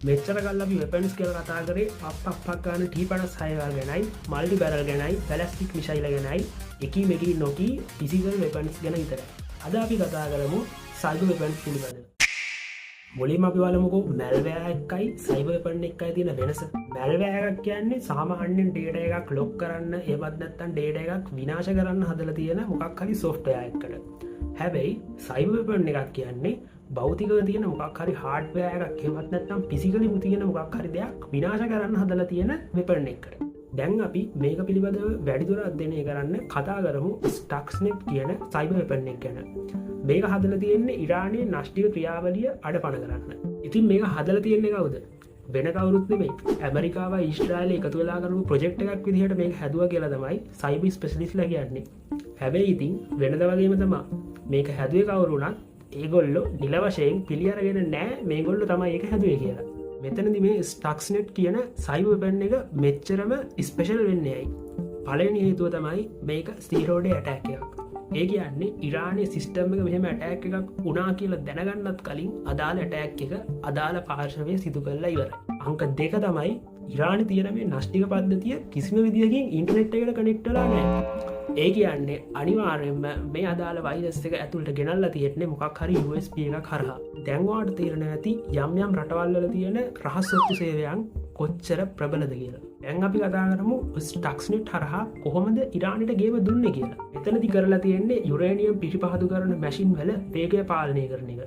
මෙච්චර කල් අපි වෙපන්ස් කියලා කතා කරේ අපක් ගන්න T56 ගැනයි මල්ටි බැරල් ගැනයි බැලස්ටික් මිසයිල ගැනයි එකී මෙකී නොකී ෆිසිකල් වෙපන්ස් ගැන විතරයි. අද අපි කතා කරමු සයිබර් වෙපන්ස් පිළිබඳව. මුලින්ම අපි බලමුකෝ මැල්වෑර් එකයි සයිබර් වෙපන් එකයි තියෙන වෙනස. මැල්වෑර් එකක් කියන්නේ සාමාන්‍යයෙන් ඩේටා එකක් ලොක් කරන්න එහෙමත් නැත්නම් ඩේටා එකක් විනාශ කරන්න හදලා තියෙන මොකක් හරි සොෆ්ට්වෙයාර් එකකට. හැබැයි සයිබර් වෙපන් එකක් කියන්නේ බෞතිකව තියෙන මොකක් හරි හාඩ්වෑර් එකක් එහෙමත් නැත්නම් ෆිසිකලිම තියෙන මොකක් හරි දෙයක් විනාශ කරන්න හදලා තියෙන වෙපන් එකකට. දැන් අපි මේක පිළිබඳව වැඩිදුර අධ්‍යයනය කරන්න කතා කරමු ස්ටක්ස්නෙට් කියන සයිබර් වෙපන් එක ගැන. මේක හදලා තියෙන්නේ ඉරානයේ නාස්තික ක්‍රියාවලිය අඩපණ කරන්න. ඉතින් මේක හදලා තියෙන්නේ කවුද? වෙන කවුරුත් නෙමෙයි. ඇමරිකාවයි ඊශ්‍රායලය එකතු වෙලා කරපු ප්‍රොජෙක්ට් එකක් විදිහට මේක හැදුවා කියලා තමයි සයිබර් ස්පෙෂලිස්ට්ලා කියන්නේ. හැබැයි ඉතින් වෙනද වගේම තමයි මේක හැදුවේ කවුරු වුණත් ඒගොල්ලො නිල වශයෙන් පිළිඅරගෙන නෑ මේගොල්ලො තමයි ඒක හැදුවේ කියලා. මෙතනදි මේ ස්ටක්ස්නෙට් කියන සයිබර් වෙපන් එක මෙච්චරම ස්පෙෂල් වෙන්නේ ඇයි? පළවෙනි හේතුව තමයි මේක ස්ටීරෝඩේ ඇටැක් එකක්. ඒ කියන්නේ ඉරානයේ සිස්ටම් එක මෙහෙම ඇටැක් එකක් වුණා කියලා දැනගන්නත් කලින් අදාළ ඇටැක් එක අදාළ පාර්ශවයේ සිදු කරලා ඉවරයි. අංක 2 තමයි ඉරානයේ තියෙන මේ නාස්තික පද්ධතිය කිසිම විදියකින් ඉන්ටර්නෙට් එකට කනෙක්ට් වෙලා නැහැ. ඒ කියන්නේ අනිවාර්යෙන්ම මේ අදාළ වෛරස් එක ඇතුළට ගෙනල්ලා තියෙන්නේ මොකක් හරි USB එකක් හරහා. දැන් ඔයාලට තේරෙන්නේ නැති යම් යම් රටවල් වල තියෙන රහස් ඔත්තු සේවයන් කොච්චර ප්‍රබලද කියලා. දැන් අපි කතා කරමු ස්ටක්ස්නෙට් හරහා කොහොමද ඉරානයට ගේම දුන්නේ කියලා. එතනදි කරලා තියෙන්නේ යුරේනියම් පිරිපහදු කරන මැෂින් වල වේගය පාලනය කරන එක.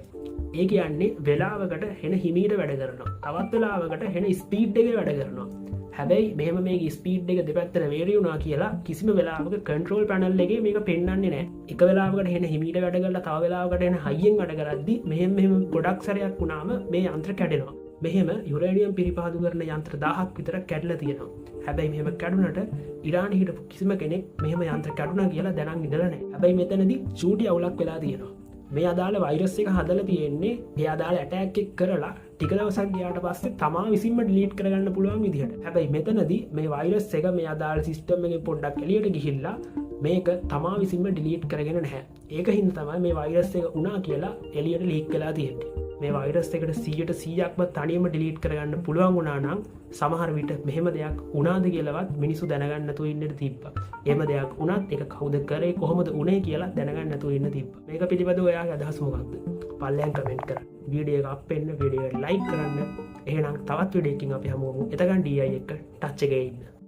ඒ කියන්නේ වෙලාවකට හෙන හිමීට වැඩ කරනවා. තවත් වෙලාවකට හෙන ස්පීඩ් එකේ වැඩ කරනවා. හැබැයි මෙහම මේ ස්පීඩ් එක දෙපැත්තට වේරි වුණා කියලා කිසිම වෙලාවක කන්ට්‍රෝල් පැනල් එකේ මේක පෙන්වන්නේ නැහැ. එක වෙලාවකට හෙන හිමීට වැඩ කරලා තව වෙලාවකට එන හයියෙන් වැඩ කරද්දි මෙහෙම ගොඩක් සැරයක් වුණාම මේ යන්ත්‍ර කැඩෙනවා. මෙහෙම යුරේනියම් පිරිපහදු කරන යන්ත්‍ර 1000ක් විතර කැඩලා තියෙනවා. හැබැයි මෙහෙම කැඩුනට ඉරානයේ හිටපු කිසිම කෙනෙක් මෙහෙම යන්ත්‍ර කැඩුනා කියලා දැනන් ඉඳලා නැහැ. හැබැයි මෙතනදී චූටි අවුලක් වෙලා තියෙනවා. මේ අදාළ වෛරස් එක හදලා තියෙන්නේ ඒ අදාළ ඇටැක් එක කරලා ටික දවසක් ගියාට පස්සේ තමා විසින්ම ඩිලීට් කරගන්න පුළුවන් විදිහට. හැබැයි මෙතනදී මේ වෛරස් එක මේ අදාළ සිස්ටම් එකෙන් පොඩ්ඩක් එළියට ගිහිල්ලා මේක තමා විසින්ම ඩිලීට් කරගෙන නැහැ. ඒක හින්දා තමයි මේ වෛරස් එක උනා කියලා එළියට ලීක් වෙලා තියෙන්නේ. මේ වෛරස් එකට 100%ක්ම තනියම ඩිලීට් කරගන්න පුළුවන් වුණා නම් සමහර විට මෙහෙම දෙයක් වුණාද කියලාවත් මිනිස්සු දැනගන්න නැතුව ඉන්න තිබ්බා. එහෙම දෙයක් වුණත් ඒක කවුද කරේ කොහොමද උනේ කියලා දැනගන්න නැතුව ඉන්න තිබ්බා. මේක පිළිබඳව ඔයාගේ අදහස් මොකක්ද? පල්ලෙන් කමෙන්ට් කරන්න. වීඩියෝ එක අප් වෙන්න වීඩියෝ එක ලයික් කරන්න. එහෙනම් තවත් වීඩියෝ එකකින් අපි හමු වෙමු. එතකන් DI එක ටච් එකේ ඉන්න.